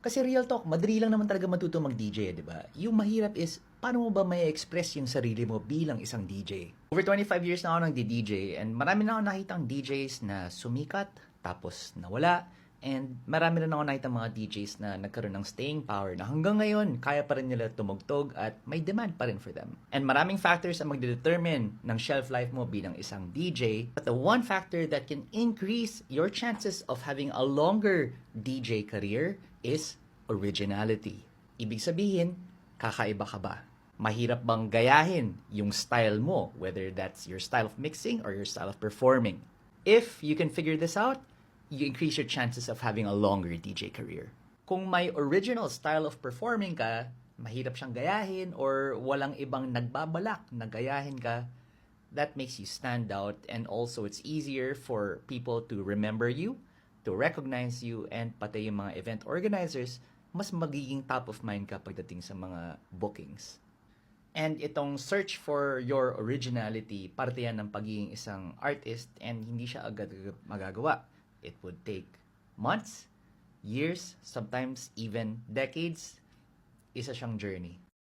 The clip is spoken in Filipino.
Kasi real talk, madali lang naman talaga matuto mag-DJ, di ba? Yung mahirap is, paano mo ba may express yung sarili mo bilang isang DJ? Over 25 years na ako ng DJ and marami na ako nakitang DJs na sumikat, tapos nawala, and marami na ako nakitang mga DJs na nagkaroon ng staying power na hanggang ngayon, kaya pa rin nila tumugtog at may demand pa rin for them. And maraming factors ang magdedetermine ng shelf life mo bilang isang DJ, but the one factor that can increase your chances of having a longer DJ career is originality. Ibig sabihin, kakaiba ka ba? Mahirap bang gayahin yung style mo, whether that's your style of mixing or your style of performing? If you can figure this out, you increase your chances of having a longer DJ career. Kung may original style of performing ka, mahirap siyang gayahin or walang ibang nagbabalak na gayahin ka, that makes you stand out, and also it's easier for people to remember you, to recognize you, and pati yung mga event organizers, mas magiging top of mind ka pagdating sa mga bookings. And itong search for your originality, parte yan ng pagiging isang artist, and hindi siya agad magagawa. It would take months, years, sometimes even decades. Isa siyang journey.